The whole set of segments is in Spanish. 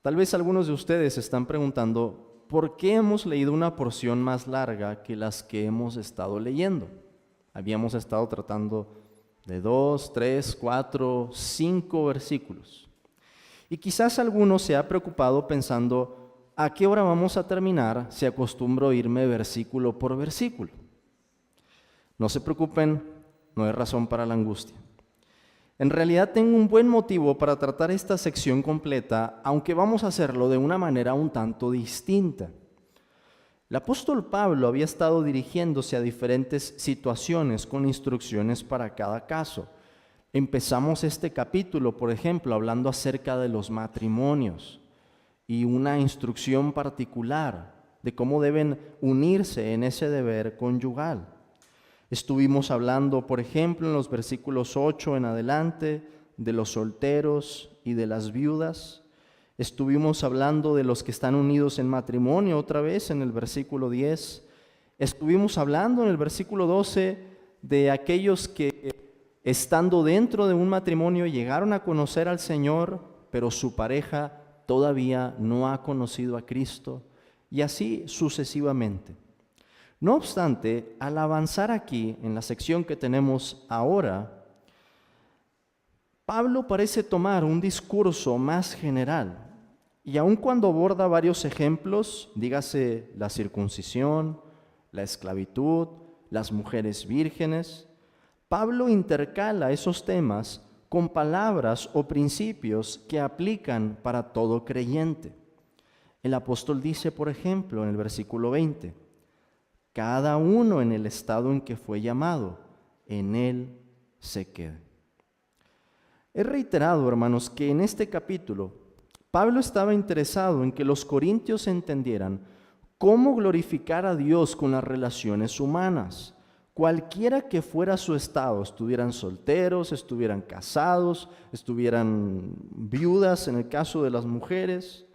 Tal vez algunos de ustedes se están preguntando, ¿por qué hemos leído una porción más larga que las que hemos estado leyendo? Habíamos estado tratando de 2, 3, 4, 5 versículos. Y quizás alguno se ha preocupado pensando, ¿a qué hora vamos a terminar si acostumbro irme versículo por versículo? No se preocupen, no hay razón para la angustia. En realidad tengo un buen motivo para tratar esta sección completa, aunque vamos a hacerlo de una manera un tanto distinta. El apóstol Pablo había estado dirigiéndose a diferentes situaciones con instrucciones para cada caso. Empezamos este capítulo, por ejemplo, hablando acerca de los matrimonios y una instrucción particular de cómo deben unirse en ese deber conyugal. Estuvimos hablando, por ejemplo, en los versículos 8 en adelante, de los solteros y de las viudas. Estuvimos hablando de los que están unidos en matrimonio otra vez en el versículo 10. Estuvimos hablando en el versículo 12 de aquellos que estando dentro de un matrimonio llegaron a conocer al Señor, pero su pareja todavía no ha conocido a Cristo, y así sucesivamente. No obstante, al avanzar aquí en la sección que tenemos ahora, Pablo parece tomar un discurso más general. Y aun cuando aborda varios ejemplos, dígase la circuncisión, la esclavitud, las mujeres vírgenes, Pablo intercala esos temas con palabras o principios que aplican para todo creyente. El apóstol dice, por ejemplo, en el versículo 20, cada uno en el estado en que fue llamado, en él se quede. He reiterado, hermanos, que en este capítulo Pablo estaba interesado en que los corintios entendieran cómo glorificar a Dios con las relaciones humanas. Cualquiera que fuera su estado, estuvieran solteros, estuvieran casados, estuvieran viudas en el caso de las mujeres.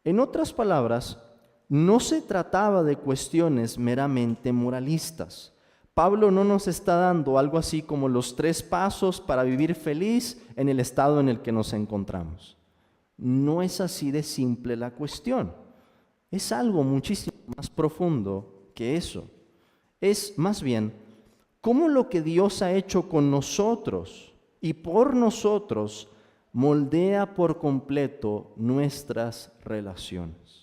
En otras palabras, no se trataba de cuestiones meramente moralistas. Pablo no nos está dando algo así como los 3 pasos para vivir feliz en el estado en el que nos encontramos. No es así de simple la cuestión. Es algo muchísimo más profundo que eso. Es más bien cómo lo que Dios ha hecho con nosotros y por nosotros moldea por completo nuestras relaciones.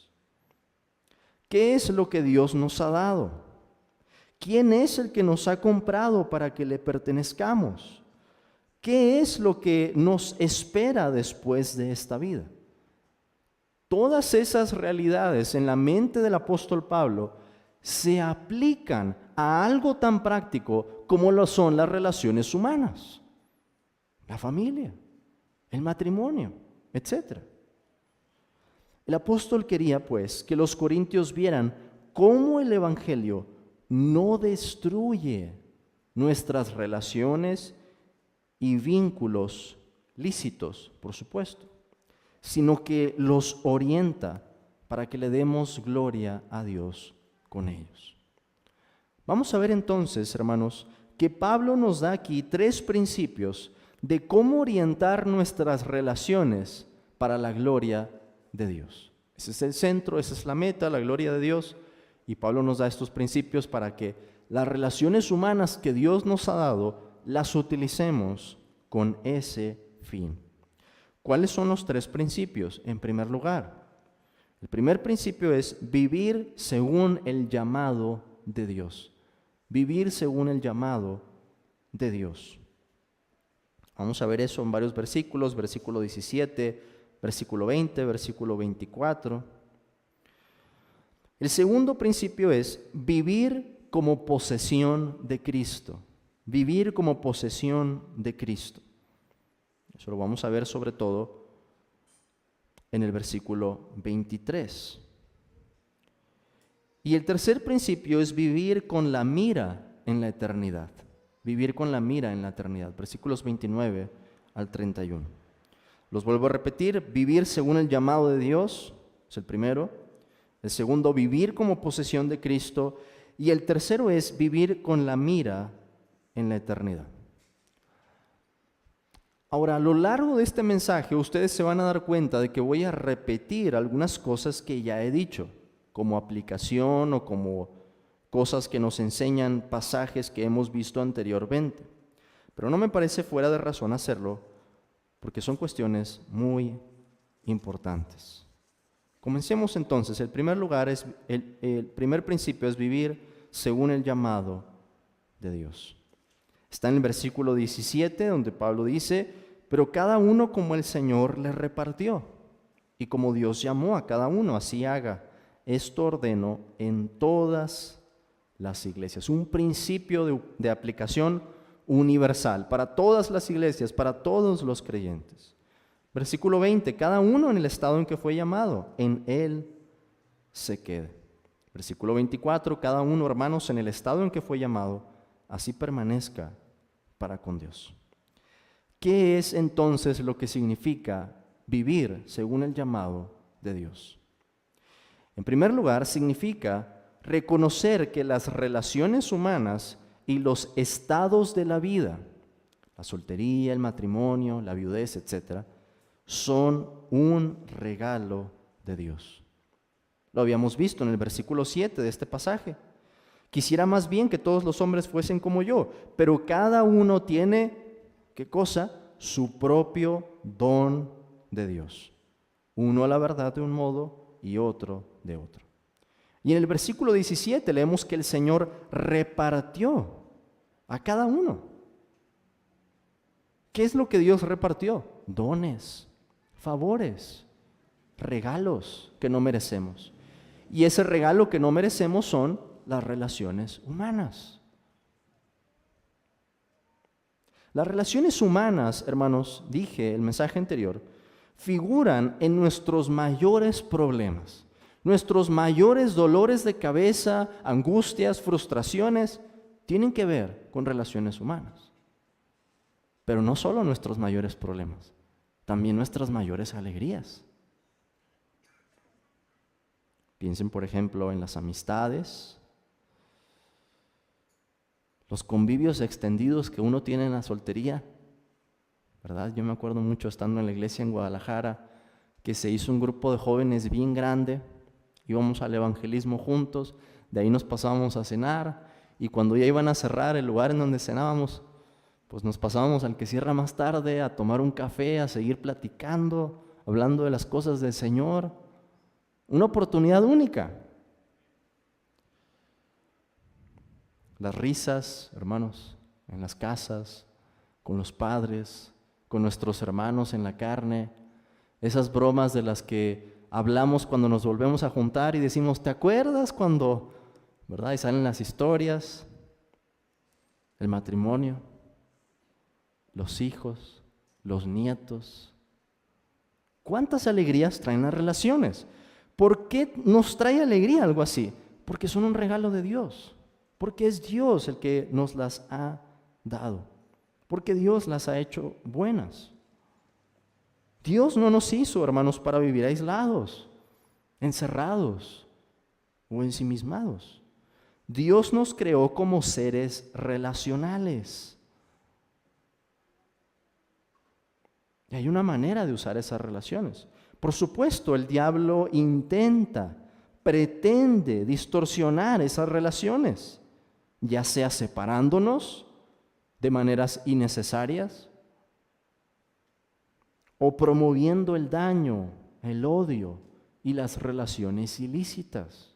¿Qué es lo que Dios nos ha dado? ¿Quién es el que nos ha comprado para que le pertenezcamos? ¿Qué es lo que nos espera después de esta vida? Todas esas realidades en la mente del apóstol Pablo se aplican a algo tan práctico como lo son las relaciones humanas, la familia, el matrimonio, etc. El apóstol quería, pues, que los corintios vieran cómo el evangelio no destruye nuestras relaciones y vínculos lícitos, por supuesto, sino que los orienta para que le demos gloria a Dios con ellos. Vamos a ver entonces, hermanos, que Pablo nos da aquí 3 principios de cómo orientar nuestras relaciones para la gloria de Dios. Ese es el centro, esa es la meta, la gloria de Dios. Y Pablo nos da estos principios para que las relaciones humanas que Dios nos ha dado, las utilicemos con ese fin. ¿Cuáles son los 3 principios? En primer lugar, el primer principio es vivir según el llamado de Dios. Vivir según el llamado de Dios. Vamos a ver eso en varios versículos, versículo 17, versículo 20, versículo 24. El segundo principio es vivir como posesión de Cristo. Vivir como posesión de Cristo. Eso lo vamos a ver sobre todo en el versículo 23. Y el tercer principio es vivir con la mira en la eternidad. Vivir con la mira en la eternidad. Versículos 29 al 31. Los vuelvo a repetir. Vivir según el llamado de Dios es el primero. El segundo, vivir como posesión de Cristo. Y el tercero es vivir con la mira en la eternidad. Ahora, a lo largo de este mensaje, ustedes se van a dar cuenta de que voy a repetir algunas cosas que ya he dicho, como aplicación o como cosas que nos enseñan pasajes que hemos visto anteriormente. Pero no me parece fuera de razón hacerlo, porque son cuestiones muy importantes. Comencemos entonces. El primer principio es vivir según el llamado de Dios. Está en el versículo 17, donde Pablo dice: pero cada uno como el Señor le repartió, y como Dios llamó a cada uno, así haga. Esto ordeno en todas las iglesias. Un principio de aplicación universal para todas las iglesias, para todos los creyentes. Versículo 20, cada uno en el estado en que fue llamado, en él se quede. Versículo 24, cada uno, hermanos, en el estado en que fue llamado, así permanezca para con Dios. ¿Qué es entonces lo que significa vivir según el llamado de Dios? En primer lugar, significa reconocer que las relaciones humanas y los estados de la vida, la soltería, el matrimonio, la viudez, etc., son un regalo de Dios. Lo habíamos visto en el versículo 7 de este pasaje. Quisiera más bien que todos los hombres fuesen como yo, pero cada uno tiene, ¿qué cosa? Su propio don de Dios. Uno a la verdad de un modo y otro de otro. Y en el versículo 17 leemos que el Señor repartió a cada uno. ¿Qué es lo que Dios repartió? Dones, favores, regalos que no merecemos. Y ese regalo que no merecemos son las relaciones humanas. Las relaciones humanas, hermanos, dije el mensaje anterior, figuran en nuestros mayores problemas, nuestros mayores dolores de cabeza, angustias, frustraciones, tienen que ver con relaciones humanas. Pero no solo nuestros mayores problemas, también nuestras mayores alegrías. Piensen, por ejemplo, en las amistades, los convivios extendidos que uno tiene en la soltería, ¿verdad? Yo me acuerdo mucho estando en la iglesia en Guadalajara, que se hizo un grupo de jóvenes bien grande, íbamos al evangelismo juntos, de ahí nos pasábamos a cenar, y cuando ya iban a cerrar el lugar en donde cenábamos, pues nos pasábamos al que cierra más tarde a tomar un café, a seguir platicando, hablando de las cosas del Señor. Una oportunidad única. Las risas, hermanos, en las casas, con los padres, con nuestros hermanos en la carne, esas bromas de las que hablamos cuando nos volvemos a juntar y decimos, ¿te acuerdas cuando? ¿Verdad? Y salen las historias, el matrimonio, los hijos, los nietos. ¿Cuántas alegrías traen las relaciones? ¿Por qué nos trae alegría algo así? Porque son un regalo de Dios. Porque es Dios el que nos las ha dado. Porque Dios las ha hecho buenas. Dios no nos hizo, hermanos, para vivir aislados, encerrados o ensimismados. Dios nos creó como seres relacionales. Y hay una manera de usar esas relaciones. Por supuesto, el diablo pretende distorsionar esas relaciones, ya sea separándonos de maneras innecesarias o promoviendo el daño, el odio y las relaciones ilícitas.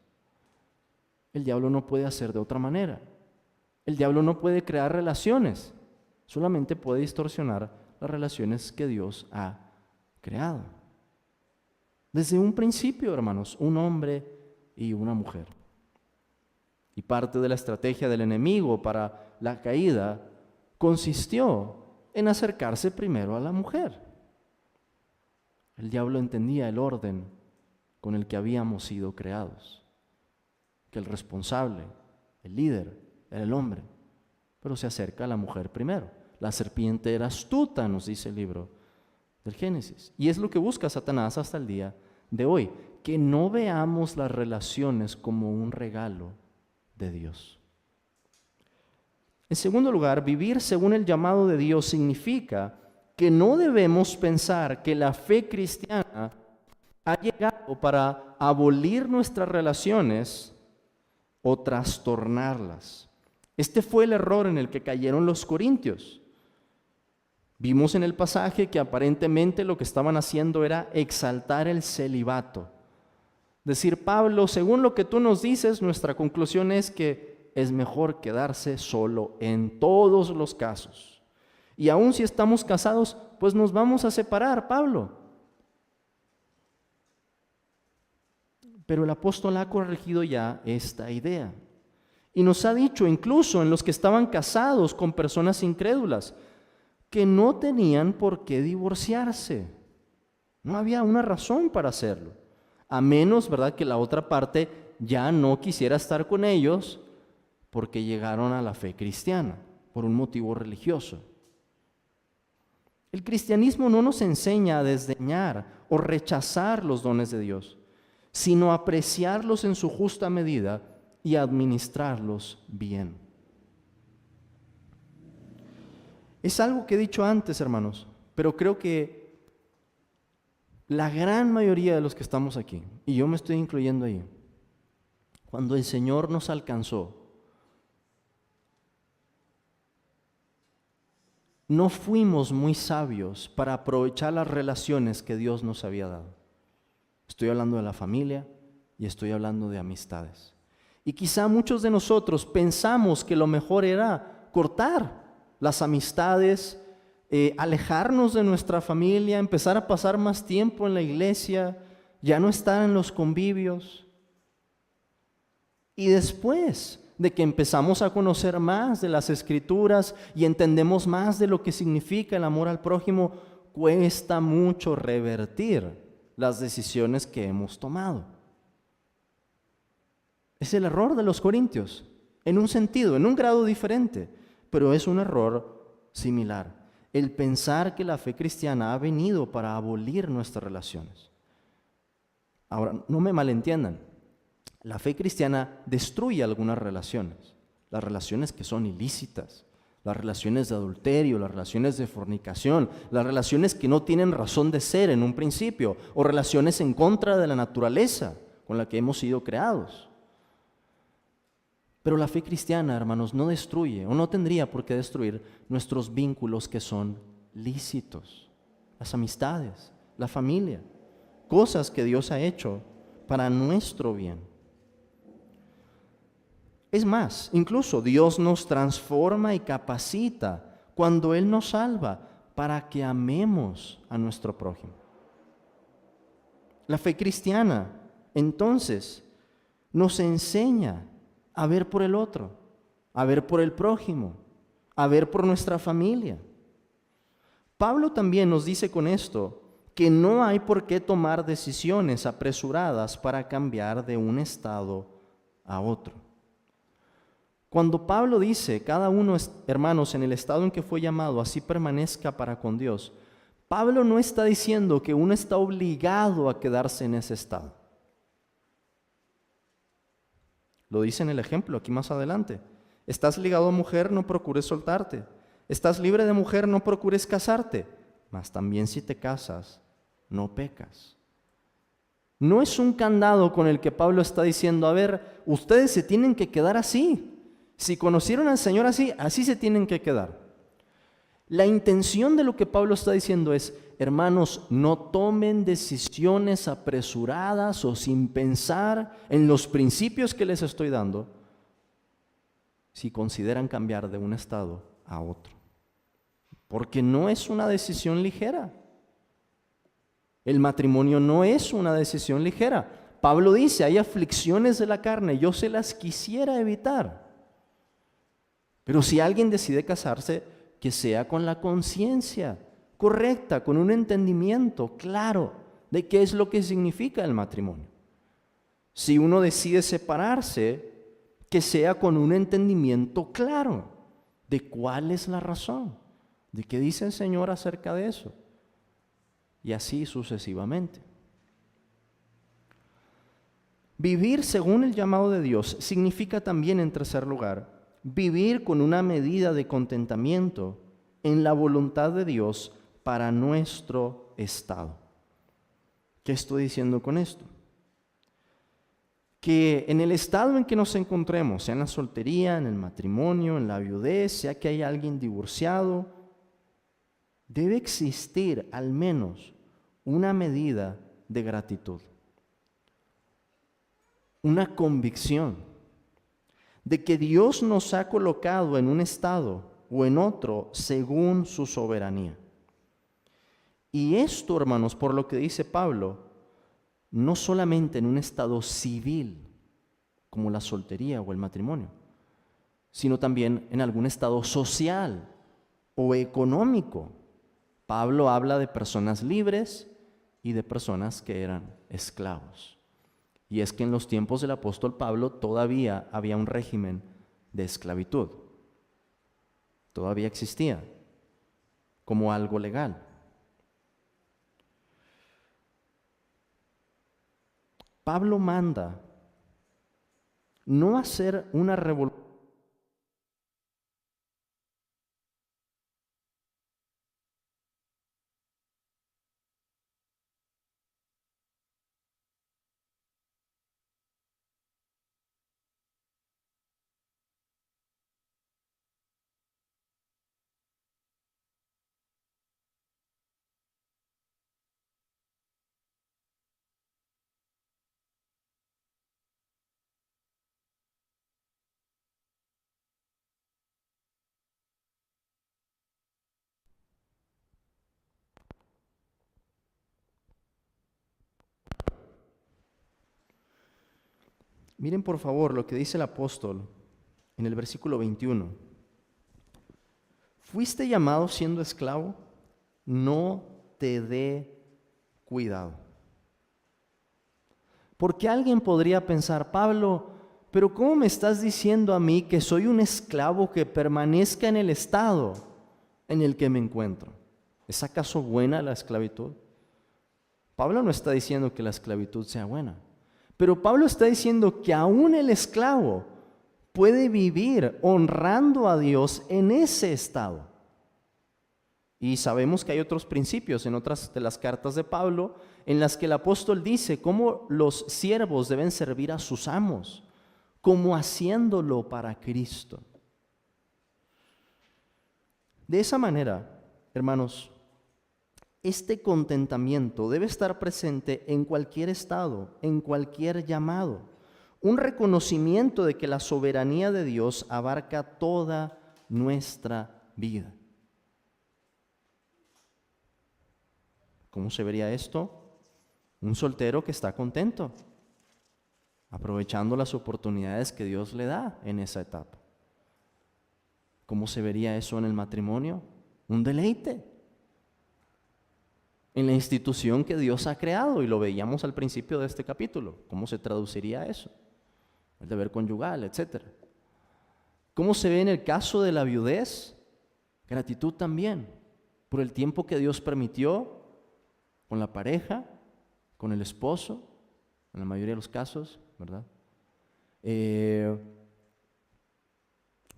El diablo no puede hacer de otra manera. El diablo no puede crear relaciones, solamente puede distorsionar las relaciones que Dios ha creado. Desde un principio, hermanos, un hombre y una mujer. Y parte de la estrategia del enemigo para la caída consistió en acercarse primero a la mujer. El diablo entendía el orden con el que habíamos sido creados, que el responsable, el líder, era el hombre, pero se acerca a la mujer primero. La serpiente era astuta, nos dice el libro del Génesis, y es lo que busca Satanás hasta el día de hoy, que no veamos las relaciones como un regalo de Dios. En segundo lugar, vivir según el llamado de Dios significa que no debemos pensar que la fe cristiana ha llegado para abolir nuestras relaciones o trastornarlas. Este fue el error en el que cayeron los corintios. Vimos en el pasaje que aparentemente lo que estaban haciendo era exaltar el celibato. Decir, Pablo, según lo que tú nos dices, nuestra conclusión es que es mejor quedarse solo en todos los casos. Y aun si estamos casados, pues nos vamos a separar, Pablo. Pero el apóstol ha corregido ya esta idea. Y nos ha dicho, incluso en los que estaban casados con personas incrédulas, que no tenían por qué divorciarse. No había una razón para hacerlo. A menos, ¿verdad?, que la otra parte ya no quisiera estar con ellos porque llegaron a la fe cristiana, por un motivo religioso. El cristianismo no nos enseña a desdeñar o rechazar los dones de Dios, sino a apreciarlos en su justa medida y a administrarlos bien. Es algo que he dicho antes, hermanos, pero creo que la gran mayoría de los que estamos aquí, y yo me estoy incluyendo ahí, cuando el Señor nos alcanzó, no fuimos muy sabios para aprovechar las relaciones que Dios nos había dado. Estoy hablando de la familia y estoy hablando de amistades. Y quizá muchos de nosotros pensamos que lo mejor era cortar las amistades, alejarnos de nuestra familia, empezar a pasar más tiempo en la iglesia, ya no estar en los convivios. Y después de que empezamos a conocer más de las Escrituras y entendemos más de lo que significa el amor al prójimo, cuesta mucho revertir las decisiones que hemos tomado. Es el error de los corintios, en un sentido, en un grado diferente, pero es un error similar. El pensar que la fe cristiana ha venido para abolir nuestras relaciones. Ahora, no me malentiendan. La fe cristiana destruye algunas relaciones, las relaciones que son ilícitas, las relaciones de adulterio, las relaciones de fornicación, las relaciones que no tienen razón de ser en un principio, o relaciones en contra de la naturaleza con la que hemos sido creados. Pero la fe cristiana, hermanos, no destruye o no tendría por qué destruir nuestros vínculos que son lícitos, las amistades, la familia, cosas que Dios ha hecho para nuestro bien. Es más, incluso Dios nos transforma y capacita cuando Él nos salva para que amemos a nuestro prójimo. La fe cristiana, entonces, nos enseña a ver por el otro, a ver por el prójimo, a ver por nuestra familia. Pablo también nos dice con esto que no hay por qué tomar decisiones apresuradas para cambiar de un estado a otro. Cuando Pablo dice, cada uno, hermanos, en el estado en que fue llamado, así permanezca para con Dios, Pablo no está diciendo que uno está obligado a quedarse en ese estado. Lo dice en el ejemplo, aquí más adelante. Estás ligado a mujer, no procures soltarte. Estás libre de mujer, no procures casarte. Mas también si te casas, no pecas. No es un candado con el que Pablo está diciendo, a ver, ustedes se tienen que quedar así. Si conocieron al Señor así, así se tienen que quedar. La intención de lo que Pablo está diciendo es, hermanos, no tomen decisiones apresuradas o sin pensar en los principios que les estoy dando si consideran cambiar de un estado a otro. Porque no es una decisión ligera. El matrimonio no es una decisión ligera. Pablo dice, hay aflicciones de la carne, yo se las quisiera evitar. Pero si alguien decide casarse, que sea con la conciencia correcta, con un entendimiento claro de qué es lo que significa el matrimonio. Si uno decide separarse, que sea con un entendimiento claro de cuál es la razón, de qué dice el Señor acerca de eso, y así sucesivamente. Vivir según el llamado de Dios significa también, en tercer lugar, vivir con una medida de contentamiento en la voluntad de Dios para nuestro estado. ¿Qué estoy diciendo con esto? Que en el estado en que nos encontremos, sea en la soltería, en el matrimonio, en la viudez, sea que haya alguien divorciado, debe existir al menos una medida de gratitud, una convicción de que Dios nos ha colocado en un estado o en otro según su soberanía. Y esto, hermanos, por lo que dice Pablo, no solamente en un estado civil, como la soltería o el matrimonio, sino también en algún estado social o económico. Pablo habla de personas libres y de personas que eran esclavos. Y es que en los tiempos del apóstol Pablo todavía había un régimen de esclavitud. Todavía existía como algo legal. Pablo manda no hacer una revolución. Miren por favor lo que dice el apóstol en el versículo 21. ¿Fuiste llamado siendo esclavo? No te dé cuidado. Porque alguien podría pensar, Pablo, pero ¿cómo me estás diciendo a mí que soy un esclavo que permanezca en el estado en el que me encuentro? ¿Es acaso buena la esclavitud? Pablo no está diciendo que la esclavitud sea buena, pero Pablo está diciendo que aún el esclavo puede vivir honrando a Dios en ese estado. Y sabemos que hay otros principios en otras de las cartas de Pablo en las que el apóstol dice cómo los siervos deben servir a sus amos, como haciéndolo para Cristo. De esa manera, hermanos, este contentamiento debe estar presente en cualquier estado, en cualquier llamado. Un reconocimiento de que la soberanía de Dios abarca toda nuestra vida. ¿Cómo se vería esto? Un soltero que está contento, aprovechando las oportunidades que Dios le da en esa etapa. ¿Cómo se vería eso en el matrimonio? Un deleite en la institución que Dios ha creado, y lo veíamos al principio de este capítulo. ¿Cómo se traduciría eso? El deber conyugal, etc. ¿Cómo se ve en el caso de la viudez? Gratitud también, por el tiempo que Dios permitió con la pareja, con el esposo, en la mayoría de los casos, ¿verdad?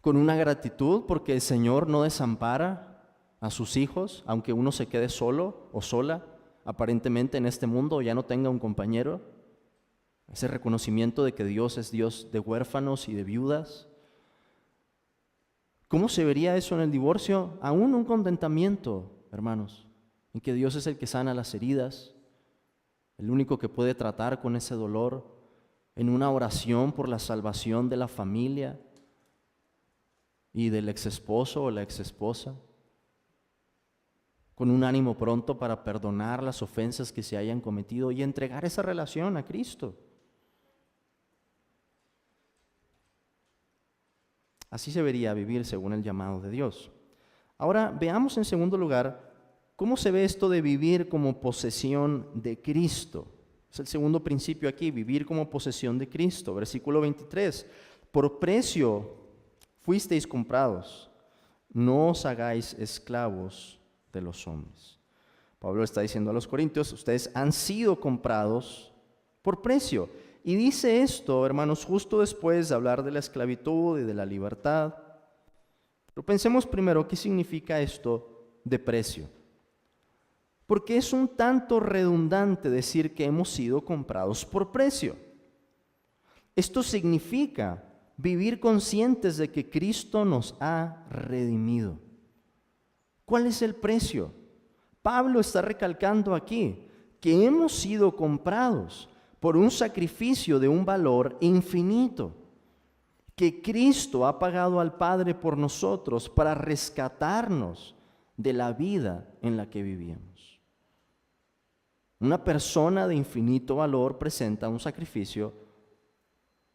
Con una gratitud porque el Señor no desampara a sus hijos, aunque uno se quede solo o sola, aparentemente en este mundo, o ya no tenga un compañero. Ese reconocimiento de que Dios es Dios de huérfanos y de viudas. ¿Cómo se vería eso en el divorcio? Aún un contentamiento, hermanos, en que Dios es el que sana las heridas, el único que puede tratar con ese dolor, en una oración por la salvación de la familia y del exesposo o la exesposa, con un ánimo pronto para perdonar las ofensas que se hayan cometido y entregar esa relación a Cristo. Así se vería vivir según el llamado de Dios. Ahora veamos en segundo lugar cómo se ve esto de vivir como posesión de Cristo. Es el segundo principio aquí, vivir como posesión de Cristo. Versículo 23, por precio fuisteis comprados, no os hagáis esclavos de los hombres. Pablo está diciendo a los corintios, ustedes han sido comprados por precio. Y dice esto, hermanos, justo después de hablar de la esclavitud y de la libertad. Pero pensemos primero, ¿qué significa esto de precio? porque es un tanto redundante decir que hemos sido comprados por precio. Esto significa vivir conscientes de que Cristo nos ha redimido. ¿Cuál es el precio? Pablo está recalcando aquí que hemos sido comprados por un sacrificio de un valor infinito, que Cristo ha pagado al Padre por nosotros para rescatarnos de la vida en la que vivíamos. Una persona de infinito valor presenta un sacrificio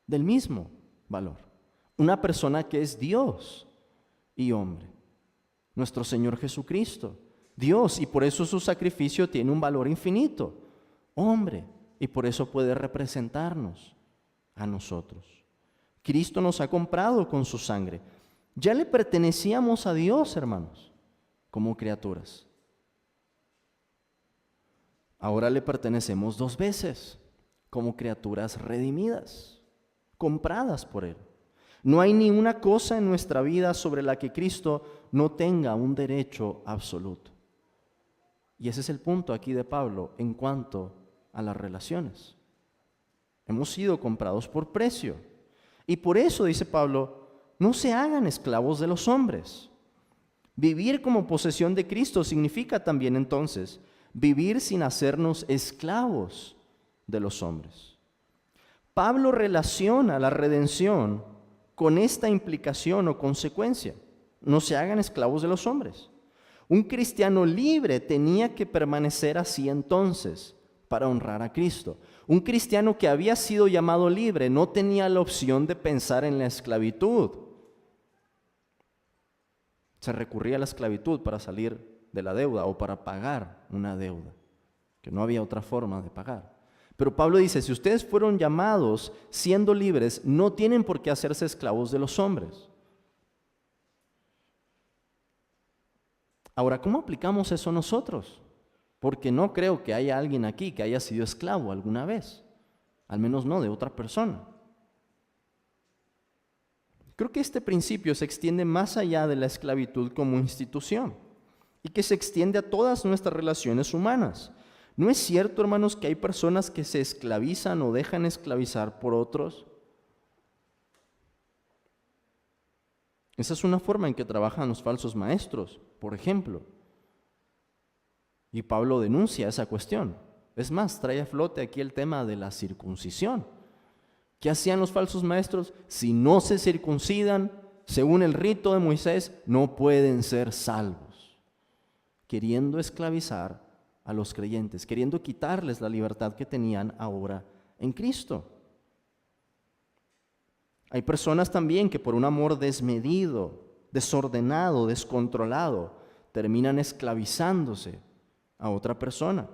del mismo valor. Una persona que es Dios y hombre, nuestro Señor Jesucristo, Dios, y por eso su sacrificio tiene un valor infinito, hombre, y por eso puede representarnos a nosotros. Cristo nos ha comprado con su sangre. Ya le pertenecíamos a Dios, hermanos, como criaturas. Ahora le pertenecemos 2 veces, como criaturas redimidas, compradas por Él. No hay ni una cosa en nuestra vida sobre la que Cristo no tenga un derecho absoluto. Y ese es el punto aquí de Pablo en cuanto a las relaciones. Hemos sido comprados por precio. Y por eso, dice Pablo, no se hagan esclavos de los hombres. Vivir como posesión de Cristo significa también entonces vivir sin hacernos esclavos de los hombres. Pablo relaciona la redención con esta implicación o consecuencia. No se hagan esclavos de los hombres. Un cristiano libre tenía que permanecer así entonces para honrar a Cristo. Un cristiano que había sido llamado libre no tenía la opción de pensar en la esclavitud. Se recurría a la esclavitud para salir de la deuda o para pagar una deuda, que no había otra forma de pagar. Pero Pablo dice, si ustedes fueron llamados siendo libres, no tienen por qué hacerse esclavos de los hombres. Ahora, ¿cómo aplicamos eso nosotros? Porque no creo que haya alguien aquí que haya sido esclavo alguna vez, al menos no de otra persona. Creo que este principio se extiende más allá de la esclavitud como institución y que se extiende a todas nuestras relaciones humanas. ¿No es cierto, hermanos, que hay personas que se esclavizan o dejan esclavizar por otros? Esa es una forma en que trabajan los falsos maestros, por ejemplo. Y Pablo denuncia esa cuestión. Es más, trae a flote aquí el tema de la circuncisión. ¿Qué hacían los falsos maestros? Si no se circuncidan, según el rito de Moisés, no pueden ser salvos. Queriendo esclavizar a los creyentes, queriendo quitarles la libertad que tenían ahora en Cristo. Hay personas también que por un amor desmedido, desordenado, descontrolado, terminan esclavizándose a otra persona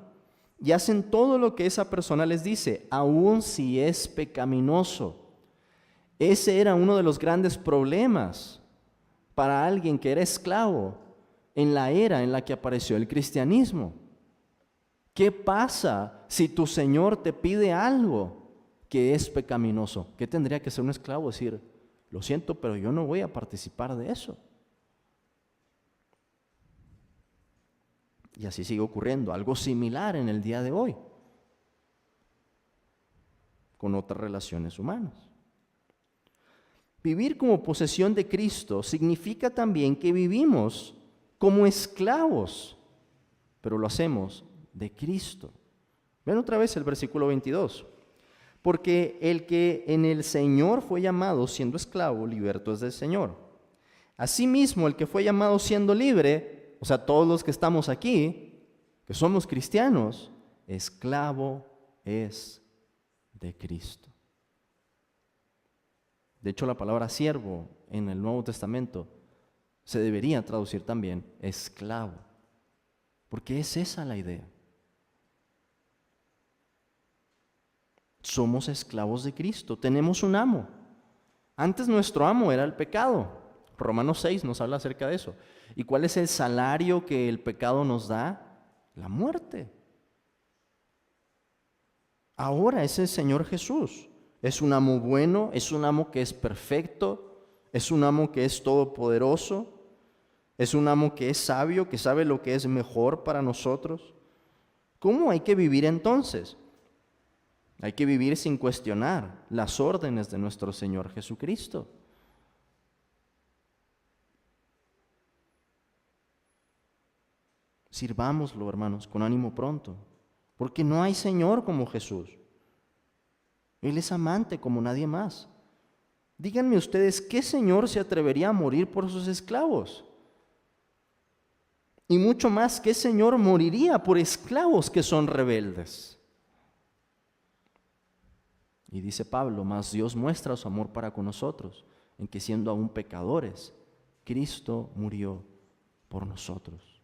y hacen todo lo que esa persona les dice, aun si es pecaminoso. Ese era uno de los grandes problemas para alguien que era esclavo en la era en la que apareció el cristianismo. ¿Qué pasa si tu Señor te pide algo que es pecaminoso? ¿Qué tendría que ser un esclavo? Decir, lo siento, pero yo no voy a participar de eso. Y así sigue ocurriendo, algo similar en el día de hoy, con otras relaciones humanas. Vivir como posesión de Cristo significa también que vivimos como esclavos, pero lo hacemos de Cristo. Ven otra vez el versículo 22. Porque el que en el Señor fue llamado siendo esclavo, liberto es del Señor. Asimismo, el que fue llamado siendo libre, o sea, todos los que estamos aquí, que somos cristianos, esclavo es de Cristo. De hecho, la palabra siervo en el Nuevo Testamento se debería traducir también esclavo, porque es esa la idea. Somos esclavos de Cristo, tenemos un amo. Antes nuestro amo era el pecado. Romanos 6 nos habla acerca de eso. ¿Y cuál es el salario que el pecado nos da? La muerte. Ahora es el Señor Jesús. Es un amo bueno, es un amo que es perfecto, es un amo que es todopoderoso, es un amo que es sabio, que sabe lo que es mejor para nosotros. ¿Cómo hay que vivir entonces? Hay que vivir sin cuestionar las órdenes de nuestro Señor Jesucristo. Sirvámoslo, hermanos, con ánimo pronto, porque no hay Señor como Jesús. Él es amante como nadie más. Díganme ustedes, ¿qué Señor se atrevería a morir por sus esclavos? Y mucho más, ¿qué Señor moriría por esclavos que son rebeldes? Y dice Pablo, mas Dios muestra su amor para con nosotros, en que siendo aún pecadores, Cristo murió por nosotros.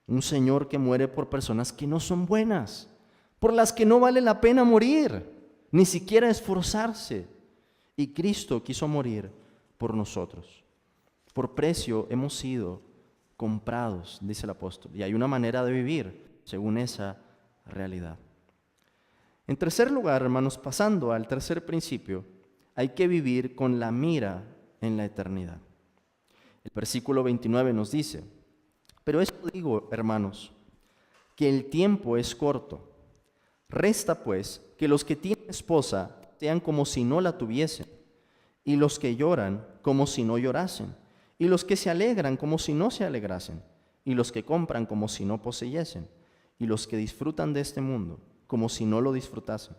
Un Señor que muere por personas que no son buenas, por las que no vale la pena morir, ni siquiera esforzarse. Y Cristo quiso morir por nosotros. Por precio hemos sido comprados, dice el apóstol. Y hay una manera de vivir según esa realidad. En tercer lugar, hermanos, pasando al tercer principio, hay que vivir con la mira en la eternidad. El versículo 29 nos dice: pero esto digo, hermanos, que el tiempo es corto. Resta pues que los que tienen esposa sean como si no la tuviesen, y los que lloran como si no llorasen, y los que se alegran como si no se alegrasen, y los que compran como si no poseyesen, y los que disfrutan de este mundo como si no lo disfrutasen,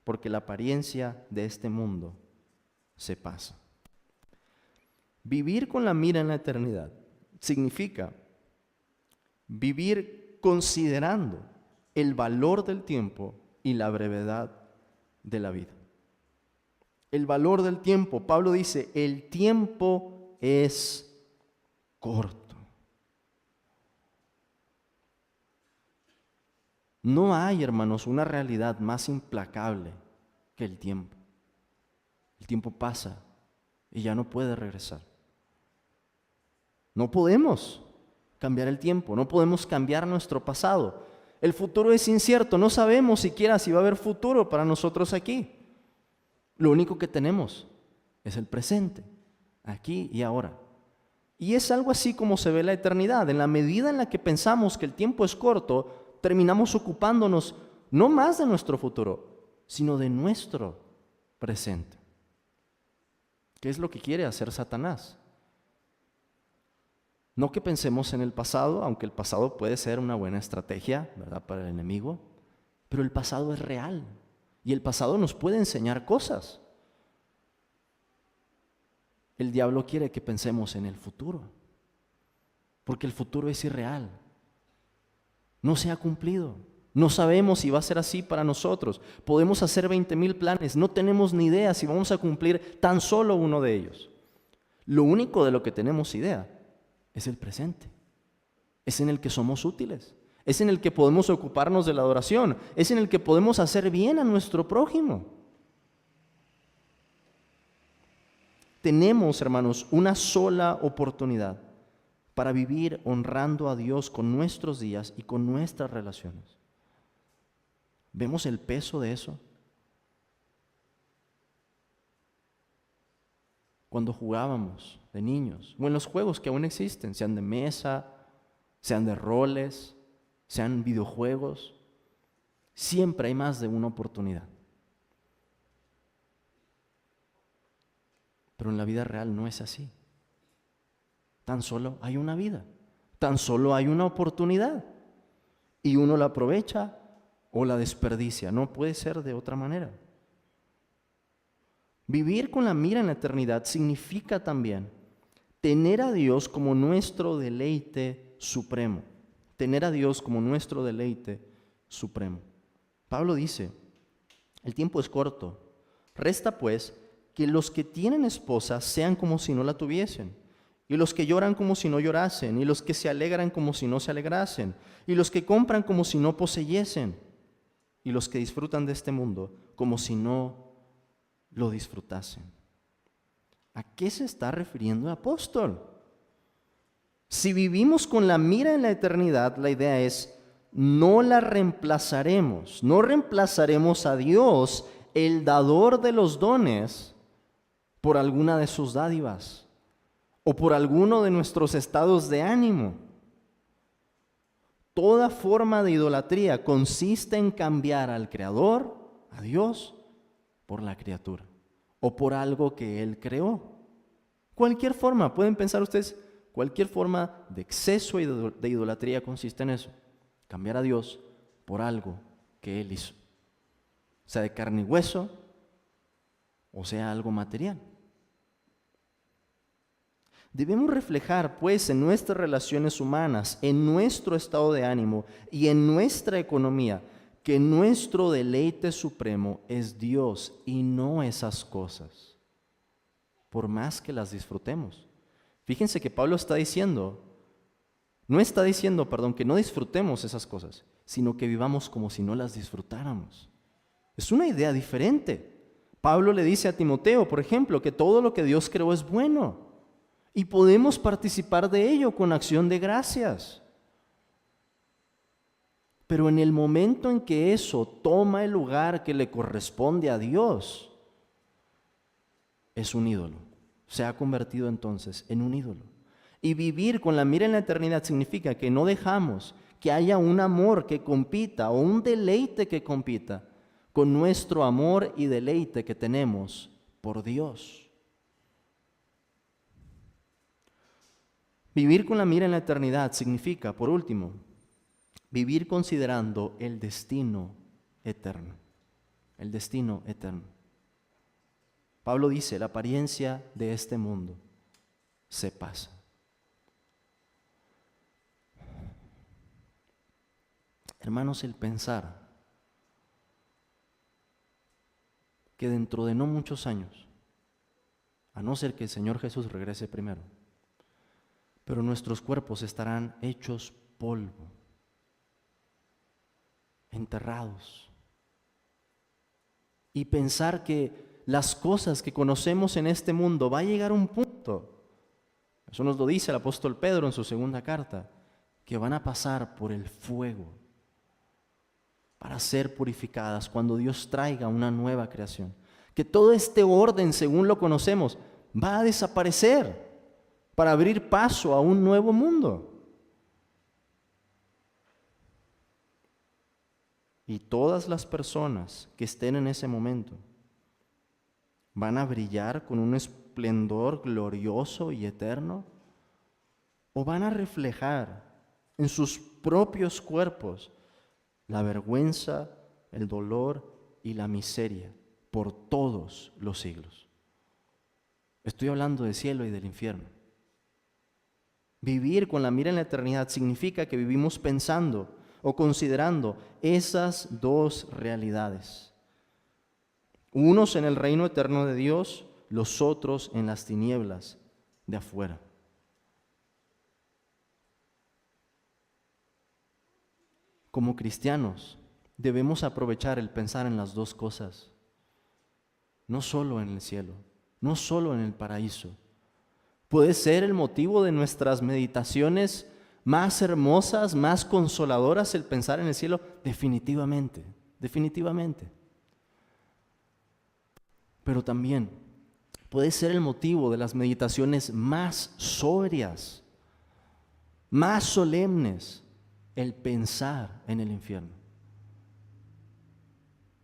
porque la apariencia de este mundo se pasa. Vivir con la mira en la eternidad significa vivir considerando el valor del tiempo y la brevedad de la vida. El valor del tiempo, Pablo dice, el tiempo es corto. No hay, hermanos, una realidad más implacable que el tiempo. El tiempo pasa y ya no puede regresar. No podemos cambiar el tiempo, no podemos cambiar nuestro pasado. El futuro es incierto, no sabemos siquiera si va a haber futuro para nosotros aquí. Lo único que tenemos es el presente, aquí y ahora. Y es algo así como se ve la eternidad. En la medida en la que pensamos que el tiempo es corto, terminamos ocupándonos no más de nuestro futuro, sino de nuestro presente. ¿Qué es lo que quiere hacer Satanás? No que pensemos en el pasado, aunque el pasado puede ser una buena estrategia, ¿verdad?, para el enemigo, pero el pasado es real y el pasado nos puede enseñar cosas. El diablo quiere que pensemos en el futuro, porque el futuro es irreal. No se ha cumplido. No sabemos si va a ser así para nosotros. Podemos hacer 20,000 planes, no tenemos ni idea si vamos a cumplir tan solo uno de ellos. Lo único de lo que tenemos idea es el presente. Es en el que somos útiles. Es en el que podemos ocuparnos de la adoración. Es en el que podemos hacer bien a nuestro prójimo. Tenemos, hermanos, una sola oportunidad para vivir honrando a Dios con nuestros días y con nuestras relaciones. ¿Vemos el peso de eso? Cuando jugábamos de niños, o en los juegos que aún existen, sean de mesa, sean de roles, sean videojuegos, siempre hay más de una oportunidad. Pero en la vida real no es así. Tan solo hay una vida, tan solo hay una oportunidad, y uno la aprovecha o la desperdicia. No puede ser de otra manera. Vivir con la mira en la eternidad significa también tener a Dios como nuestro deleite supremo. Tener a Dios como nuestro deleite supremo. Pablo dice, el tiempo es corto. Resta pues que los que tienen esposa sean como si no la tuviesen, y los que lloran como si no llorasen, y los que se alegran como si no se alegrasen, y los que compran como si no poseyesen, y los que disfrutan de este mundo como si no lo disfrutasen. ¿A qué se está refiriendo el apóstol? Si vivimos con la mira en la eternidad, la idea es, no la reemplazaremos, no reemplazaremos a Dios, el dador de los dones, por alguna de sus dádivas o por alguno de nuestros estados de ánimo. toda forma de idolatría consiste en cambiar al Creador, a Dios, por la criatura o por algo que Él creó. Cualquier forma, pueden pensar ustedes, cualquier forma de exceso de idolatría consiste en eso, cambiar a Dios por algo que Él hizo, sea de carne y hueso o sea algo material. Debemos reflejar, pues, en nuestras relaciones humanas, en nuestro estado de ánimo y en nuestra economía, que nuestro deleite supremo es Dios y no esas cosas, por más que las disfrutemos. Fíjense que Pablo está diciendo, que no disfrutemos esas cosas, sino que vivamos como si no las disfrutáramos. Es una idea diferente. Pablo le dice a Timoteo, por ejemplo, que todo lo que Dios creó es bueno. Y podemos participar de ello con acción de gracias. Pero en el momento en que eso toma el lugar que le corresponde a Dios, es un ídolo. Se ha convertido entonces en un ídolo. Y vivir con la mira en la eternidad significa que no dejamos que haya un amor que compita o un deleite que compita con nuestro amor y deleite que tenemos por Dios. Vivir con la mira en la eternidad significa, por último, vivir considerando el destino eterno. El destino eterno. Pablo dice, la apariencia de este mundo se pasa. Hermanos, el pensar que dentro de no muchos años, a no ser que el Señor Jesús regrese primero, pero nuestros cuerpos estarán hechos polvo, enterrados. Y pensar que las cosas que conocemos en este mundo va a llegar a un punto, eso nos lo dice el apóstol Pedro en su segunda carta, que van a pasar por el fuego para ser purificadas cuando Dios traiga una nueva creación. Que todo este orden, según lo conocemos, va a desaparecer para abrir paso a un nuevo mundo. Y todas las personas que estén en ese momento van a brillar con un esplendor glorioso y eterno, o van a reflejar en sus propios cuerpos la vergüenza, el dolor y la miseria por todos los siglos. Estoy hablando del cielo y del infierno. Vivir con la mira en la eternidad significa que vivimos pensando o considerando esas dos realidades. Unos en el reino eterno de Dios, los otros en las tinieblas de afuera. Como cristianos, debemos aprovechar el pensar en las dos cosas, no solo en el cielo, no solo en el paraíso. Puede ser el motivo de nuestras meditaciones más hermosas, más consoladoras, el pensar en el cielo, definitivamente, definitivamente. Pero también puede ser el motivo de las meditaciones más sobrias, más solemnes, el pensar en el infierno.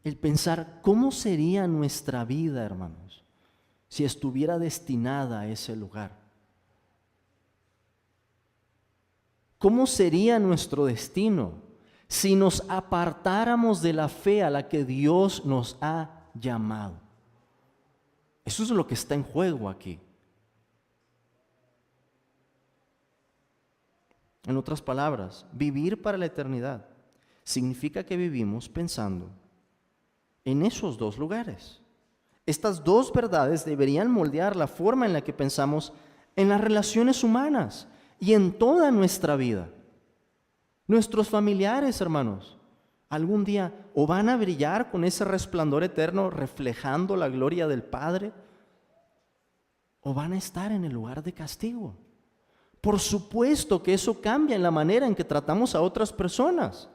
El pensar cómo sería nuestra vida, hermanos, si estuviera destinada a ese lugar. ¿Cómo sería nuestro destino si nos apartáramos de la fe a la que Dios nos ha llamado? Eso es lo que está en juego aquí. En otras palabras, vivir para la eternidad significa que vivimos pensando en esos dos lugares. Estas dos verdades deberían moldear la forma en la que pensamos en las relaciones humanas y en toda nuestra vida. Nuestros familiares, hermanos, algún día o van a brillar con ese resplandor eterno reflejando la gloria del Padre, o van a estar en el lugar de castigo. Por supuesto que eso cambia en la manera en que tratamos a otras personas.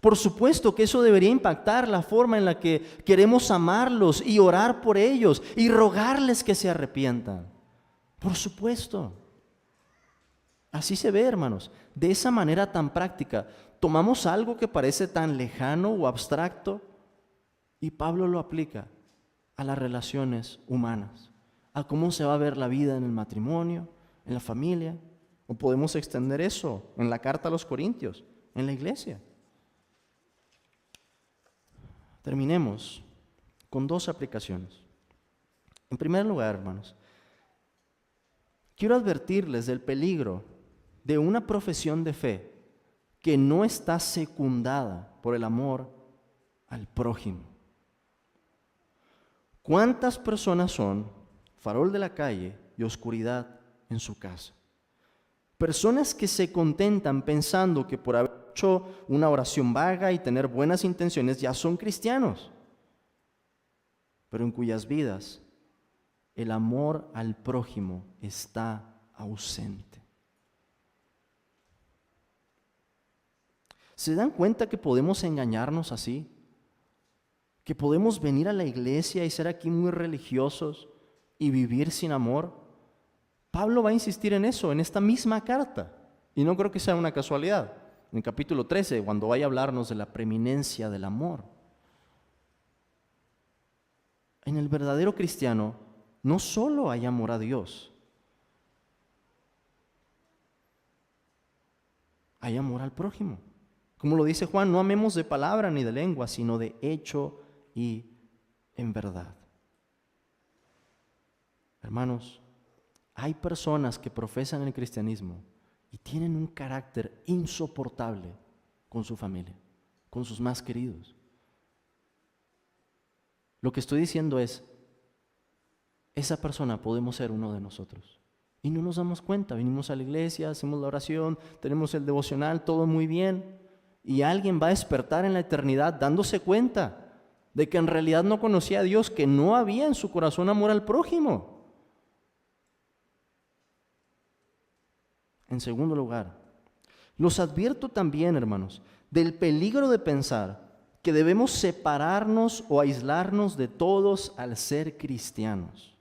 Por supuesto que eso debería impactar la forma en la que queremos amarlos y orar por ellos y rogarles que se arrepientan. Por supuesto. Así se ve, hermanos, de esa manera tan práctica. Tomamos algo que parece tan lejano o abstracto y Pablo lo aplica a las relaciones humanas, a cómo se va a ver la vida en el matrimonio, en la familia, o podemos extender eso en la carta a los Corintios, en la iglesia. Terminemos con 2 aplicaciones. En primer lugar, hermanos, quiero advertirles del peligro de una profesión de fe que no está secundada por el amor al prójimo. ¿Cuántas personas son farol de la calle y oscuridad en su casa? Personas que se contentan pensando que por haber hecho una oración vaga y tener buenas intenciones ya son cristianos, pero en cuyas vidas el amor al prójimo está ausente. ¿Se dan cuenta que podemos engañarnos así? ¿Que podemos venir a la iglesia y ser aquí muy religiosos y vivir sin amor? Pablo va a insistir en eso, en esta misma carta. Y no creo que sea una casualidad. En el capítulo 13, cuando vaya a hablarnos de la preeminencia del amor. En el verdadero cristiano no solo hay amor a Dios, hay amor al prójimo. Como lo dice Juan, no amemos de palabra ni de lengua, sino de hecho y en verdad. Hermanos, hay personas que profesan el cristianismo y tienen un carácter insoportable con su familia, con sus más queridos. Lo que estoy diciendo es, esa persona podemos ser uno de nosotros. Y no nos damos cuenta, venimos a la iglesia, hacemos la oración, tenemos el devocional, todo muy bien. Y alguien va a despertar en la eternidad dándose cuenta de que en realidad no conocía a Dios, que no había en su corazón amor al prójimo. En segundo lugar, los advierto también, hermanos, del peligro de pensar que debemos separarnos o aislarnos de todos al ser cristianos.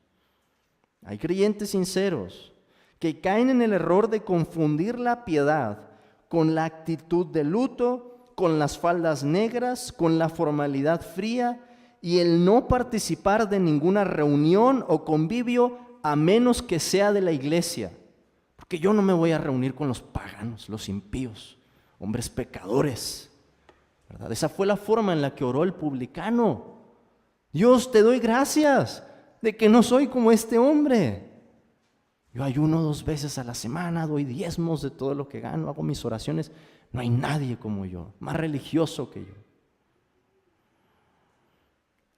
Hay creyentes sinceros que caen en el error de confundir la piedad con la actitud de luto, con las faldas negras, con la formalidad fría y el no participar de ninguna reunión o convivio a menos que sea de la iglesia. Porque yo no me voy a reunir con los paganos, los impíos, hombres pecadores, ¿verdad? Esa fue la forma en la que oró el publicano. Dios, te doy gracias de que no soy como este hombre. Yo ayuno 2 veces a la semana, doy diezmos de todo lo que gano, hago mis oraciones. No hay nadie como yo, más religioso que yo.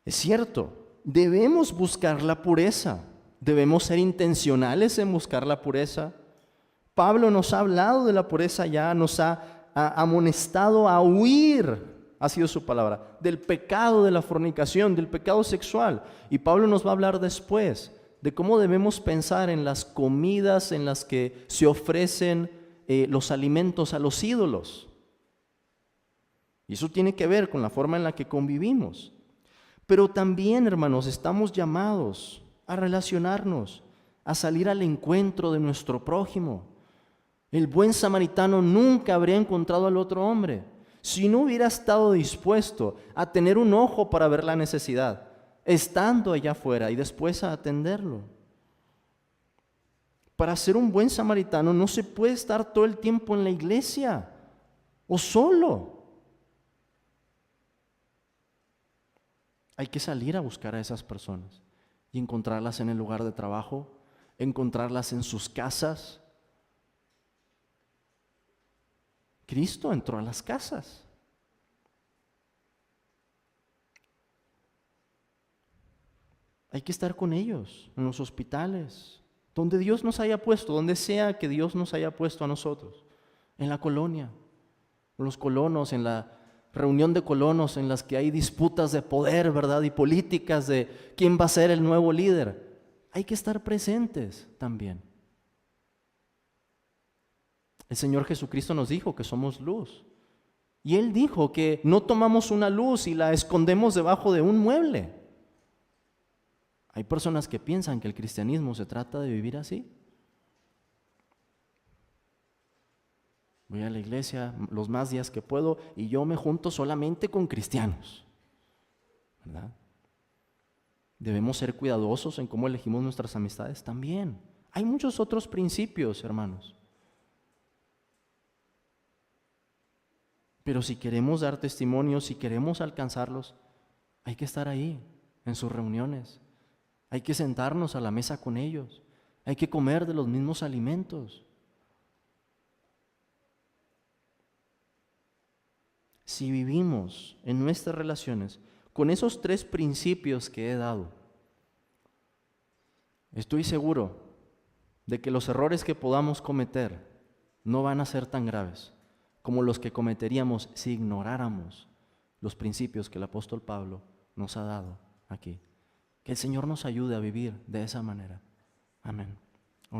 Es cierto, debemos buscar la pureza, debemos ser intencionales en buscar la pureza. Pablo nos ha hablado de la pureza ya, nos ha amonestado a huir, ha sido su palabra, del pecado de la fornicación, del pecado sexual. Y Pablo nos va a hablar después de cómo debemos pensar en las comidas en las que se ofrecen los alimentos a los ídolos. Y eso tiene que ver con la forma en la que convivimos. Pero también, hermanos, estamos llamados a relacionarnos, a salir al encuentro de nuestro prójimo. El buen samaritano nunca habría encontrado al otro hombre si no hubiera estado dispuesto a tener un ojo para ver la necesidad, estando allá afuera y después a atenderlo. Para ser un buen samaritano no se puede estar todo el tiempo en la iglesia o solo. Hay que salir a buscar a esas personas y encontrarlas en el lugar de trabajo, encontrarlas en sus casas. Cristo entró a las casas. Hay que estar con ellos en los hospitales, donde Dios nos haya puesto, donde sea que Dios nos haya puesto a nosotros, en la colonia, con los colonos, en la reunión de colonos en las que hay disputas de poder, ¿verdad? Y políticas de quién va a ser el nuevo líder. Hay que estar presentes también. El Señor Jesucristo nos dijo que somos luz. Y Él dijo que no tomamos una luz y la escondemos debajo de un mueble. Hay personas que piensan que el cristianismo se trata de vivir así. Voy a la iglesia los más días que puedo y yo me junto solamente con cristianos, ¿verdad? Debemos ser cuidadosos en cómo elegimos nuestras amistades también. Hay muchos otros principios, hermanos. Pero si queremos dar testimonio, si queremos alcanzarlos, hay que estar ahí, en sus reuniones. Hay que sentarnos a la mesa con ellos. Hay que comer de los mismos alimentos. Si vivimos en nuestras relaciones con esos 3 principios que he dado, estoy seguro de que los errores que podamos cometer no van a ser tan graves como los que cometeríamos si ignoráramos los principios que el apóstol Pablo nos ha dado aquí. Que el Señor nos ayude a vivir de esa manera. Amén.